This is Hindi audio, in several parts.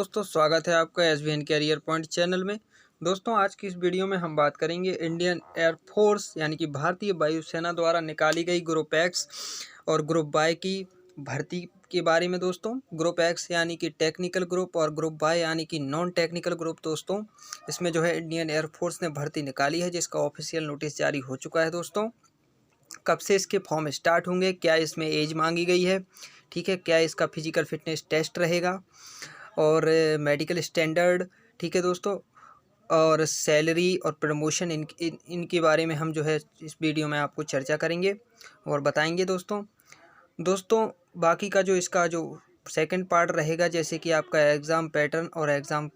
दोस्तों स्वागत है आपका एसवीएन कैरियर पॉइंट चैनल में। दोस्तों आज की इस वीडियो में हम बात करेंगे इंडियन एयरफोर्स यानी कि भारतीय वायुसेना द्वारा निकाली गई ग्रुप एक्स और ग्रुप वाई की भर्ती के बारे में। दोस्तों ग्रुप एक्स यानी कि टेक्निकल ग्रुप और ग्रुप वाई यानी कि नॉन टेक्निकल ग्रुप। दोस्तों इसमें जो है इंडियन एयरफोर्स ने भर्ती निकाली है, जिसका ऑफिशियल नोटिस जारी हो चुका है। दोस्तों कब से इसके फॉर्म स्टार्ट होंगे, क्या इसमें एज मांगी गई है, ठीक है, क्या इसका फिजिकल फिटनेस टेस्ट रहेगा और मेडिकल स्टैंडर्ड, ठीक है दोस्तों, और सैलरी और प्रमोशन इनके बारे में हम जो है इस वीडियो में आपको चर्चा करेंगे और बताएंगे। दोस्तों बाकी का जो इसका जो सेकंड पार्ट रहेगा, जैसे कि आपका एग्ज़ाम पैटर्न और एग्ज़ाम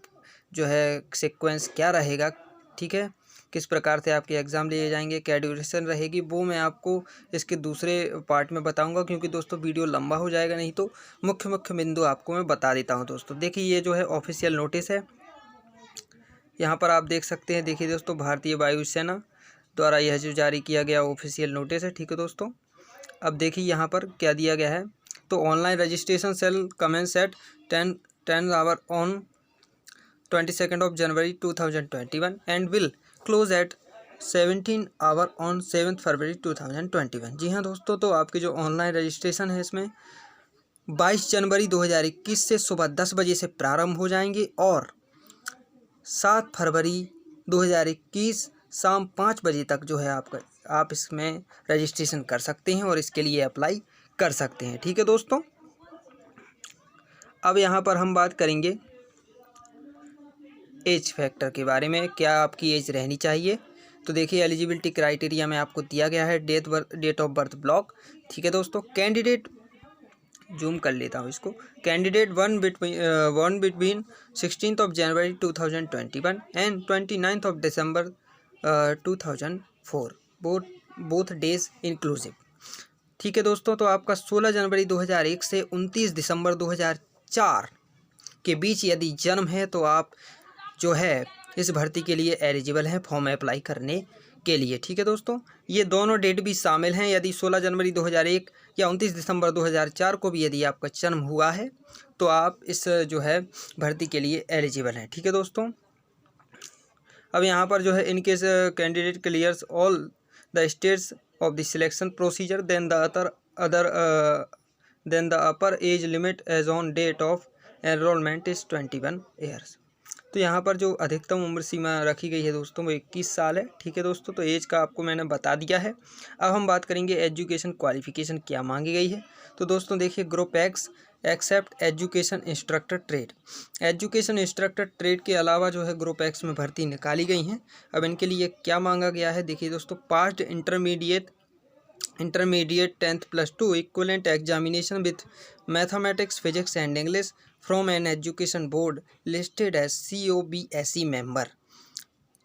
जो है सीक्वेंस क्या रहेगा, ठीक है, किस प्रकार से आपके एग्ज़ाम लिए जाएंगे, क्या ड्यूरेशन रहेगी, वो मैं आपको इसके दूसरे पार्ट में बताऊंगा, क्योंकि दोस्तों वीडियो लंबा हो जाएगा। नहीं तो मुख्य बिंदु आपको मैं बता देता हूं। दोस्तों देखिए, ये जो है ऑफिशियल नोटिस है, यहाँ पर आप देख सकते हैं। देखिए दोस्तों, भारतीय वायुसेना द्वारा यह जो जारी किया गया ऑफिशियल नोटिस है, ठीक है दोस्तों। अब देखिए यहाँ पर क्या दिया गया है। तो online registration shall commences at 10 hour on 22 January 2021 and will close at 17 hour on 7 February 2021। जी हाँ दोस्तों, तो आपकी जो ऑनलाइन रजिस्ट्रेशन है इसमें 22 जनवरी 2021 से सुबह 10 बजे से प्रारंभ हो जाएंगे और 7 फरवरी 2021 शाम 5 बजे तक जो है आप इसमें रजिस्ट्रेशन कर सकते हैं और इसके लिए अप्लाई कर सकते हैं, ठीक है दोस्तों। अब यहाँ पर हम बात करेंगे एज फैक्टर के बारे में, क्या आपकी एज रहनी चाहिए। तो देखिए, एलिजिबिलिटी क्राइटेरिया में आपको दिया गया है डेट ऑफ बर्थ ब्लॉक, ठीक है दोस्तों। कैंडिडेट, जूम कर लेता हूँ इसको, candidate one between 16 January 2021 and 29 December 2004 both days inclusive, ठीक है दोस्तों। तो आपका 16 जनवरी 2001 से 29 दिसंबर 2004 के बीच यदि जन्म है तो आप जो है इस भर्ती के लिए एलिजिबल हैं फॉर्म अप्लाई करने के लिए, ठीक है दोस्तों। ये दोनों डेट भी शामिल हैं। यदि 16 जनवरी 2001 या 29 दिसंबर 2004 को भी यदि आपका जन्म हुआ है तो आप इस जो है भर्ती के लिए एलिजिबल हैं, ठीक है दोस्तों। अब यहाँ पर जो है, in case candidate clears all the states of the selection procedure then the upper age limit as on date of enrolment is 21 years. तो यहाँ पर जो अधिकतम उम्र सीमा रखी गई है दोस्तों वो 21 साल है, ठीक है दोस्तों। तो एज का आपको मैंने बता दिया है। अब हम बात करेंगे एजुकेशन क्वालिफिकेशन क्या मांगी गई है। तो दोस्तों देखिए, group X except education instructor trade, education instructor trade के अलावा जो है ग्रुप एक्स में भर्ती निकाली गई हैं। अब इनके लिए क्या मांगा गया है, देखिए दोस्तों, passed intermediate 10th+2 equivalent examination with mathematics, physics and English from an education board listed as COBSE member.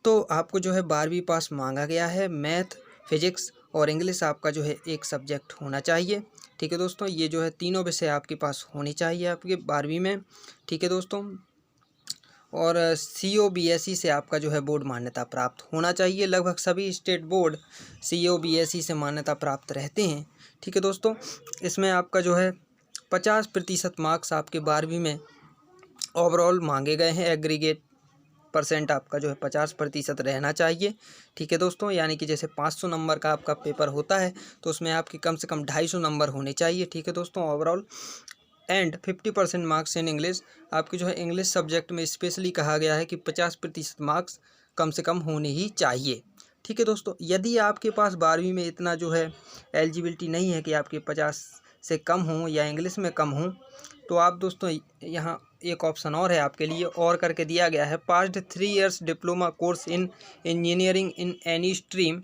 तो आपको जो है 12वीं पास मांगा गया है। मैथ, फिजिक्स और इंग्लिश आपका जो है एक सब्जेक्ट होना चाहिए, ठीक है दोस्तों। ये जो है तीनों विषय आपके पास होनी चाहिए आपके 12वीं में, ठीक है दोस्तों। और COBSE से आपका जो है बोर्ड मान्यता प्राप्त होना चाहिए। लगभग सभी स्टेट बोर्ड COBSE से मान्यता प्राप्त रहते हैं, ठीक है दोस्तों। इसमें आपका जो है 50% मार्क्स आपके 12वीं में ओवरऑल मांगे गए हैं। एग्रीगेट परसेंट आपका जो है 50% रहना चाहिए, ठीक है दोस्तों। यानी कि जैसे 500 नंबर का आपका पेपर होता है तो उसमें आपके कम से कम 250 नंबर होने चाहिए, ठीक है दोस्तों, overall. And 50% marks in English, आपकी जो है इंग्लिश सब्जेक्ट में स्पेशली कहा गया है कि 50% मार्क्स कम से कम होने ही चाहिए, ठीक है दोस्तों। यदि आपके पास 12वीं में इतना जो है एलिजिबिलिटी नहीं है कि आपके 50 से कम हों या इंग्लिश में कम हों, तो आप दोस्तों यहाँ एक ऑप्शन और है आपके लिए, और करके दिया गया है। Passed 3 years diploma course in engineering in any stream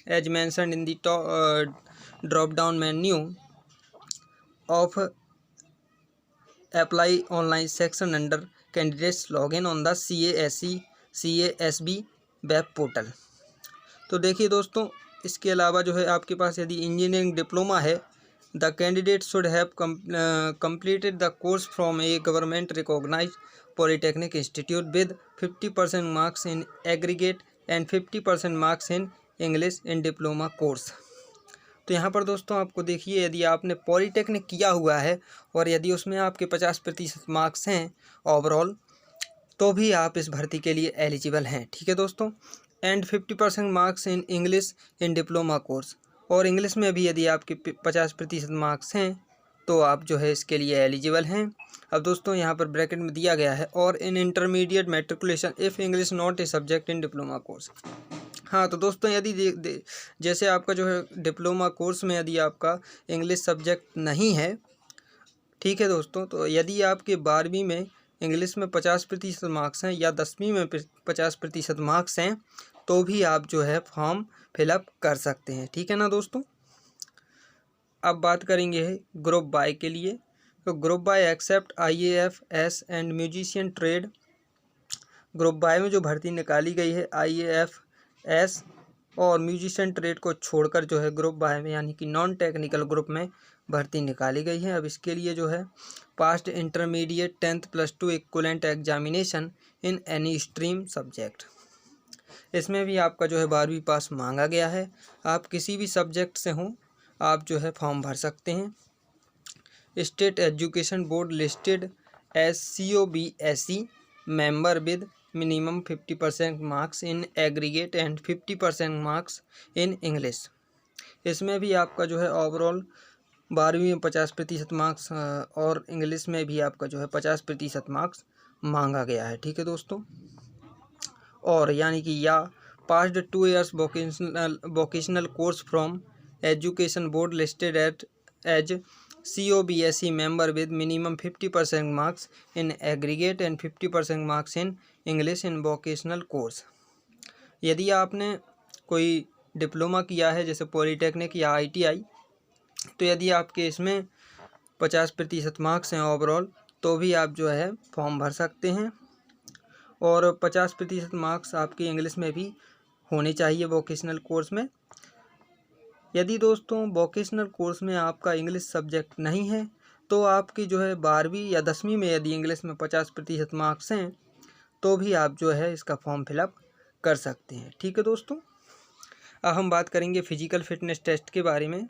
as mentioned in the drop down menu of apply online section under candidates login on the CASB web portal. तो देखिए दोस्तों, इसके अलावा जो है आपके पास यदि इंजीनियरिंग डिप्लोमा है, the candidate should have completed the course from a government recognised polytechnic institute with 50% marks in aggregate and 50% marks in English in diploma course. तो यहाँ पर दोस्तों आपको देखिए, यदि आपने पॉलीटेक्निक किया हुआ है और यदि उसमें आपके 50% मार्क्स हैं ओवरऑल, तो भी आप इस भर्ती के लिए एलिजिबल हैं। ठीक है दोस्तों। And 50% marks in English in diploma course, और इंग्लिश में भी यदि आपके 50% मार्क्स हैं तो आप जो है इसके लिए एलिजिबल हैं। अब दोस्तों यहाँ पर ब्रैकेट में दिया गया है, और in intermediate matriculation if English not a subject in diploma course. हाँ तो दोस्तों यदि जैसे आपका जो है डिप्लोमा कोर्स में यदि आपका इंग्लिश सब्जेक्ट नहीं है, ठीक है दोस्तों, तो यदि आपके 12वीं में इंग्लिश में 50% मार्क्स हैं या 10वीं में 50% मार्क्स हैं, तो भी आप जो है फॉर्म फिलअप कर सकते हैं। ठीक है ना दोस्तों। अब बात करेंगे ग्रुप बाय के लिए। तो group Y except IAF S and musician trade. Group Y में जो भर्ती निकाली गई है IAF एस और म्यूजिशियन ट्रेड को छोड़कर जो है ग्रुप बाय में यानी कि नॉन टेक्निकल ग्रुप में भर्ती निकाली गई है। अब इसके लिए जो है past intermediate 10th +2 equivalent examination in any stream subject. इसमें भी आपका जो है 12वीं पास मांगा गया है। आप किसी भी सब्जेक्ट से हों, आप जो है फॉर्म भर सकते हैं। State education board listed as COBSE member with minimum 50% marks in aggregate and 50% marks in English. इसमें भी आपका जो है ओवरऑल 12वीं में 50% मार्क्स और इंग्लिश में भी आपका जो है 50% मार्क्स मांगा गया है। ठीक है दोस्तों। और यानी कि या passed 2 years vocational course from education board listed as COBSE member with minimum 50% marks in aggregate and 50% marks in English in vocational course. यदि आपने कोई डिप्लोमा किया है जैसे पॉलीटेक्निक या ITI, तो यदि आपके इसमें 50% मार्क्स हैं ओवरऑल, तो भी आप जो है फॉर्म भर सकते हैं। और 50% मार्क्स आपके इंग्लिश में भी होने चाहिए वोकेशनल कोर्स में। यदि दोस्तों वोकेशनल कोर्स में आपका इंग्लिश सब्जेक्ट नहीं है, तो आपकी जो है 12वीं या 10वीं में यदि इंग्लिश में 50% मार्क्स हैं, तो भी आप जो है इसका फॉर्म फिलअप कर सकते हैं। ठीक है दोस्तों। अब हम बात करेंगे फिजिकल फिटनेस टेस्ट के बारे में।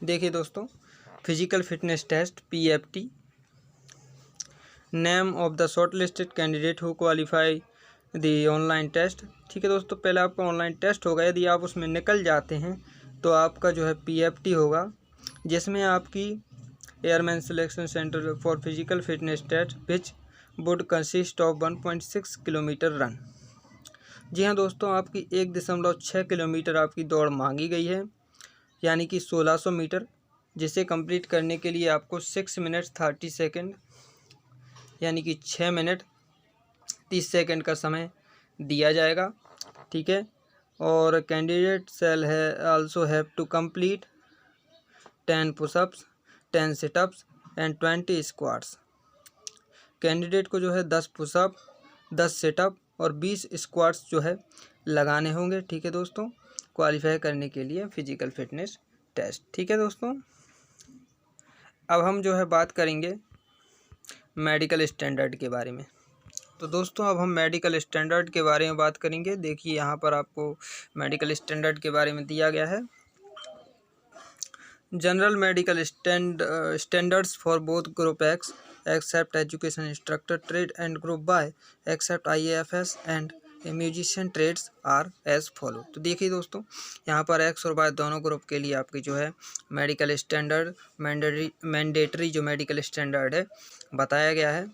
देखिए दोस्तों, physical fitness test PFT, name of the short listed candidate who qualify the online test. ठीक है दोस्तों, पहले आपका ऑनलाइन टेस्ट होगा, यदि आप उसमें निकल जाते हैं तो आपका जो है PFT होगा, जिसमें आपकी airman selection centre for physical fitness test which would consist of 1.6 kilometre run. जी हाँ दोस्तों, आपकी 1.6 किलोमीटर आपकी दौड़ मांगी गई है, यानी कि 1600 मीटर, जिसे कंप्लीट करने के लिए आपको 6 मिनट 30 सेकेंड यानी कि 6 मिनट 30 सेकेंड का समय दिया जाएगा। ठीक है। और कैंडिडेट सेल है also have to complete 10 pushups 10 situps and 20 squats. Candidate को जो है 10 पुशअप 10 सिटअप और 20 स्क्वाट्स जो है लगाने होंगे। ठीक है दोस्तों, क्वालिफाई करने के लिए फिजिकल फिटनेस टेस्ट। ठीक है दोस्तों। अब हम जो है बात करेंगे मेडिकल स्टैंडर्ड के बारे में। तो दोस्तों अब हम मेडिकल स्टैंडर्ड के बारे में बात करेंगे। देखिए यहाँ पर आपको मेडिकल स्टैंडर्ड के बारे में दिया गया है। General medical standards for both group X except education instructor trade and group Y except IAFS and musician trades are as follow. तो देखिए दोस्तों, यहाँ पर एक्स और वाई दोनों ग्रुप के लिए आपकी जो है मेडिकल स्टैंडर्ड मैंडेटरी जो मेडिकल स्टैंडर्ड है बताया गया है।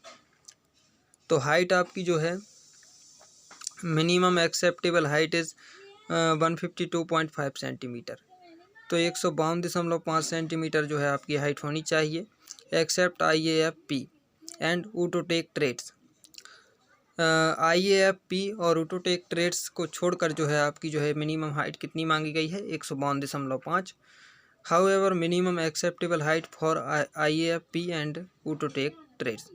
तो हाइट आपकी जो है minimum acceptable height is 152.5 centimetre, तो 152.5 सेंटीमीटर जो है आपकी हाइट होनी चाहिए। Except IAFP and auto tech trades. IAFP और ऊटोटेक ट्रेड्स को छोड़कर जो है आपकी जो है मिनिमम हाइट कितनी मांगी गई है 152.5। However minimum acceptable height for IAFP and auto tech trades.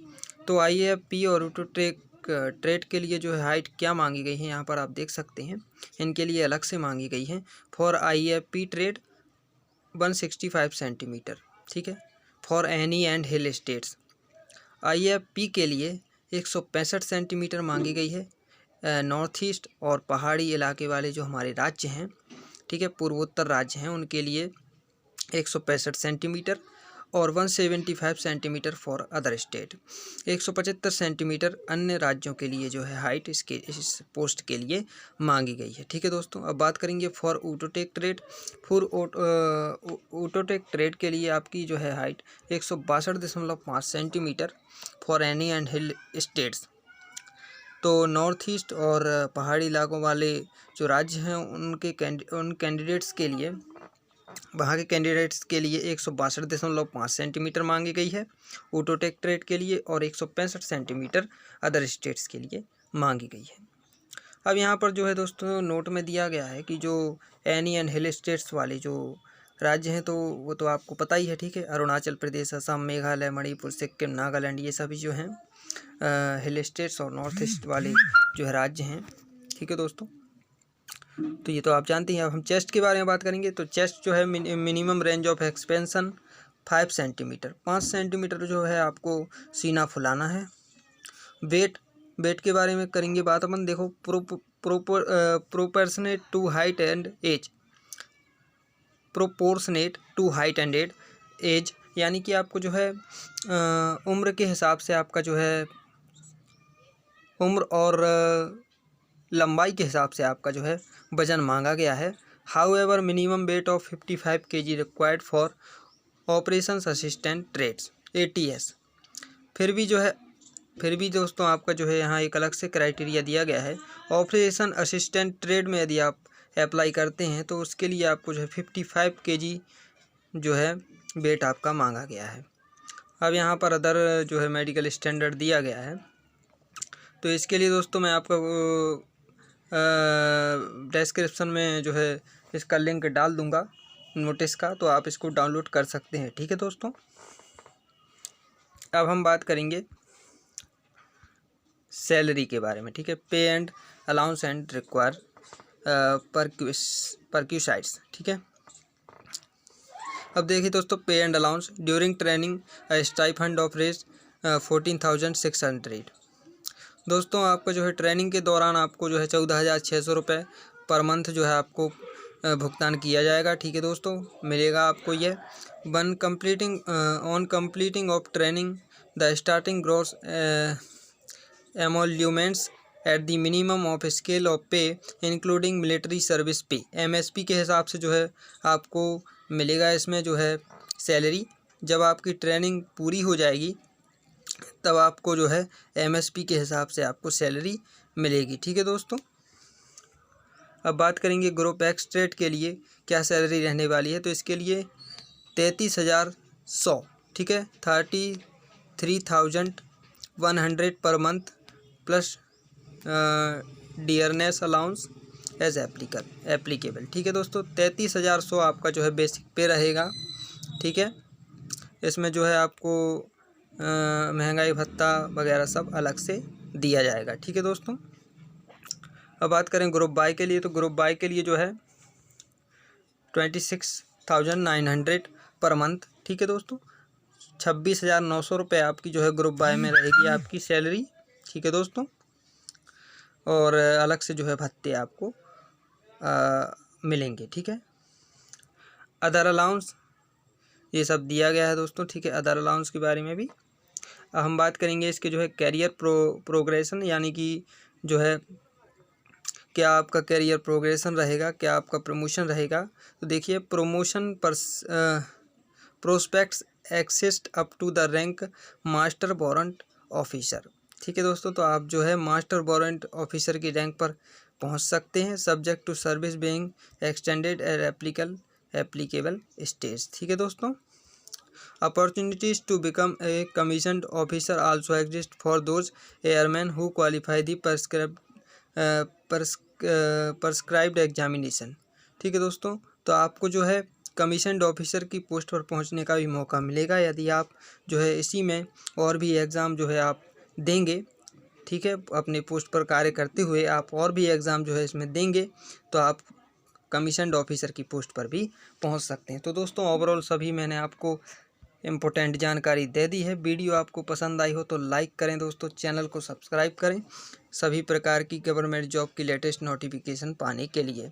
तो IAFP और ऊटोटेक ट्रेड के लिए जो है हाइट क्या मांगी गई है यहाँ पर आप देख सकते हैं, इनके लिए अलग से मांगी गई है। For IAFP trade 165 centimetre. ठीक है। For any and hill states. IAFP के लिए 165 सेंटीमीटर मांगी गई है। नॉर्थ ईस्ट और पहाड़ी इलाके वाले जो हमारे राज्य हैं, ठीक है, पूर्वोत्तर राज्य हैं, उनके लिए 165 सेंटीमीटर और 175 centimetre for other state. 175 centimetre अन्य राज्यों के लिए जो है हाइट इस पोस्ट के लिए मांगी गई है। ठीक है दोस्तों, अब बात करेंगे for Autotech trade. For Autotech trade के लिए आपकी जो है height 162.5 centimetre for any and hill states. तो नॉर्थ ईस्ट और पहाड़ी इलाकों वाले जो राज्य हैं उन कैंडिडेट्स के लिए, वहाँ के कैंडिडेट्स के लिए 162.5 सेंटीमीटर मांगी गई है ऑटोटेक ट्रेड के लिए, और 165 सेंटीमीटर अदर स्टेट्स के लिए मांगी गई है। अब यहाँ पर जो है दोस्तों नोट में दिया गया है कि जो एनी एंड हिल स्टेट्स वाले जो राज्य हैं, तो वो तो आपको पता ही है, ठीक है, अरुणाचल प्रदेश, असम, मेघालय, मणिपुर, सिक्किम, नागालैंड, ये सभी जो हैं हिल स्टेट्स और नॉर्थ ईस्ट वाले जो है राज्य हैं। ठीक है दोस्तों, तो ये तो आप जानते हैं। अब हम चेस्ट के बारे में बात करेंगे। तो चेस्ट जो है minimum range of expansion 5 centimetre, 5 centimetre जो है आपको सीना फुलाना है। वेट के बारे में करेंगे बात अपन। देखो, proportionate to height and age, proportionate to height and age, यानी कि आपको जो है उम्र के हिसाब से आपका जो है उम्र और लंबाई के हिसाब से आपका जो है वजन मांगा गया है। However minimum weight of 55 kg required for operations assistant trades ATS। फिर भी दोस्तों आपका जो है यहाँ एक अलग से क्राइटेरिया दिया गया है। ऑपरेशन असिस्टेंट ट्रेड में यदि आप अप्लाई करते हैं तो उसके लिए आपको जो है 55 kg जो है वेट आपका मांगा गया है। अब यहाँ पर अदर जो है मेडिकल स्टैंडर्ड दिया गया है, तो इसके लिए दोस्तों मैं आपको डिस्क्रिप्शन में जो है इसका लिंक डाल दूंगा नोटिस का, तो आप इसको डाउनलोड कर सकते हैं। ठीक है दोस्तों, अब हम बात करेंगे सैलरी के बारे में। ठीक है, pay and allowance and require perquisites. ठीक है, अब देखिए दोस्तों, pay and allowance during training stipend of रेज 14,600। दोस्तों आपका जो है ट्रेनिंग के दौरान आपको जो है 14,600 रुपये पर मंथ जो है आपको भुगतान किया जाएगा। ठीक है दोस्तों, मिलेगा आपको ये। On completing of training the starting gross emoluments at the minimum of scale of pay including military service pay, MSP के हिसाब से जो है आपको मिलेगा इसमें जो है सैलरी। जब आपकी ट्रेनिंग पूरी हो जाएगी तब आपको जो है MSP के हिसाब से आपको सैलरी मिलेगी। ठीक है दोस्तों, अब बात करेंगे ग्रुप एक्स ट्रेड के लिए क्या सैलरी रहने वाली है। तो इसके लिए 33,100, ठीक है, 33,100 per month plus dearness allowance as applicable. ठीक है दोस्तों, 33,100 आपका जो है बेसिक पे रहेगा। ठीक है, इसमें जो है आपको महंगाई भत्ता वगैरह सब अलग से दिया जाएगा। ठीक है दोस्तों, अब बात करें ग्रुप बाई के लिए। तो ग्रुप बाई के लिए जो है 26,900 पर मंथ। ठीक है दोस्तों, 26,900 रुपये आपकी जो है ग्रुप बाई में रहेगी आपकी सैलरी। ठीक है दोस्तों, और अलग से जो है भत्ते आपको मिलेंगे। ठीक है, अदर अलाउंस ये सब दिया गया है दोस्तों। ठीक है, अदर अलाउंस के बारे में भी अब हम बात करेंगे। इसके जो है कैरियर प्रोग्रेशन, यानी कि जो है क्या आपका कैरियर प्रोग्रेशन रहेगा, क्या आपका प्रमोशन रहेगा। तो देखिए, promotion prospects exist up to the rank master warrant officer. ठीक है दोस्तों, तो आप जो है मास्टर वारंट ऑफिसर की रैंक पर पहुंच सकते हैं, subject to service being extended at applicable stage. ठीक है दोस्तों, opportunities to become a commissioned officer also exist for those airmen who qualify the prescribed examination. ठीक है दोस्तों, तो आपको जो है कमीशन्ड ऑफिसर की पोस्ट पर पहुंचने का भी मौका मिलेगा यदि आप जो है इसी में और भी एग्ज़ाम जो है आप देंगे। ठीक है, अपने पोस्ट पर कार्य करते हुए आप और भी एग्ज़ाम जो है इसमें देंगे तो आप कमीशन्ड ऑफिसर की पोस्ट पर भी पहुंच सकते हैं। तो दोस्तों ओवरऑल सभी मैंने आपको इम्पोर्टेंट जानकारी दे दी है। वीडियो आपको पसंद आई हो तो लाइक करें दोस्तों, चैनल को सब्सक्राइब करें सभी प्रकार की गवर्नमेंट जॉब की लेटेस्ट नोटिफिकेशन पाने के लिए।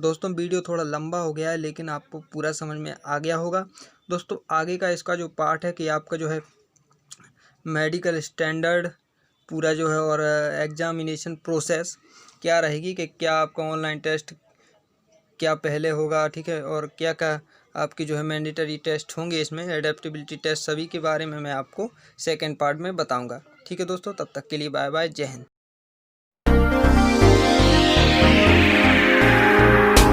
दोस्तों वीडियो थोड़ा लंबा हो गया है लेकिन आपको पूरा समझ में आ गया होगा। दोस्तों आगे का इसका जो पार्ट है कि आपका जो है मेडिकल स्टैंडर्ड पूरा जो है और एग्जामिनेशन प्रोसेस क्या रहेगी, कि क्या आपका ऑनलाइन टेस्ट क्या पहले होगा, ठीक है, और क्या क्या आपकी जो है मैंडेटरी टेस्ट होंगे इसमें, एडेप्टेबिलिटी टेस्ट, सभी के बारे में मैं आपको सेकंड पार्ट में बताऊंगा। ठीक है दोस्तों, तब तक के लिए बाय बाय, जय हिंद।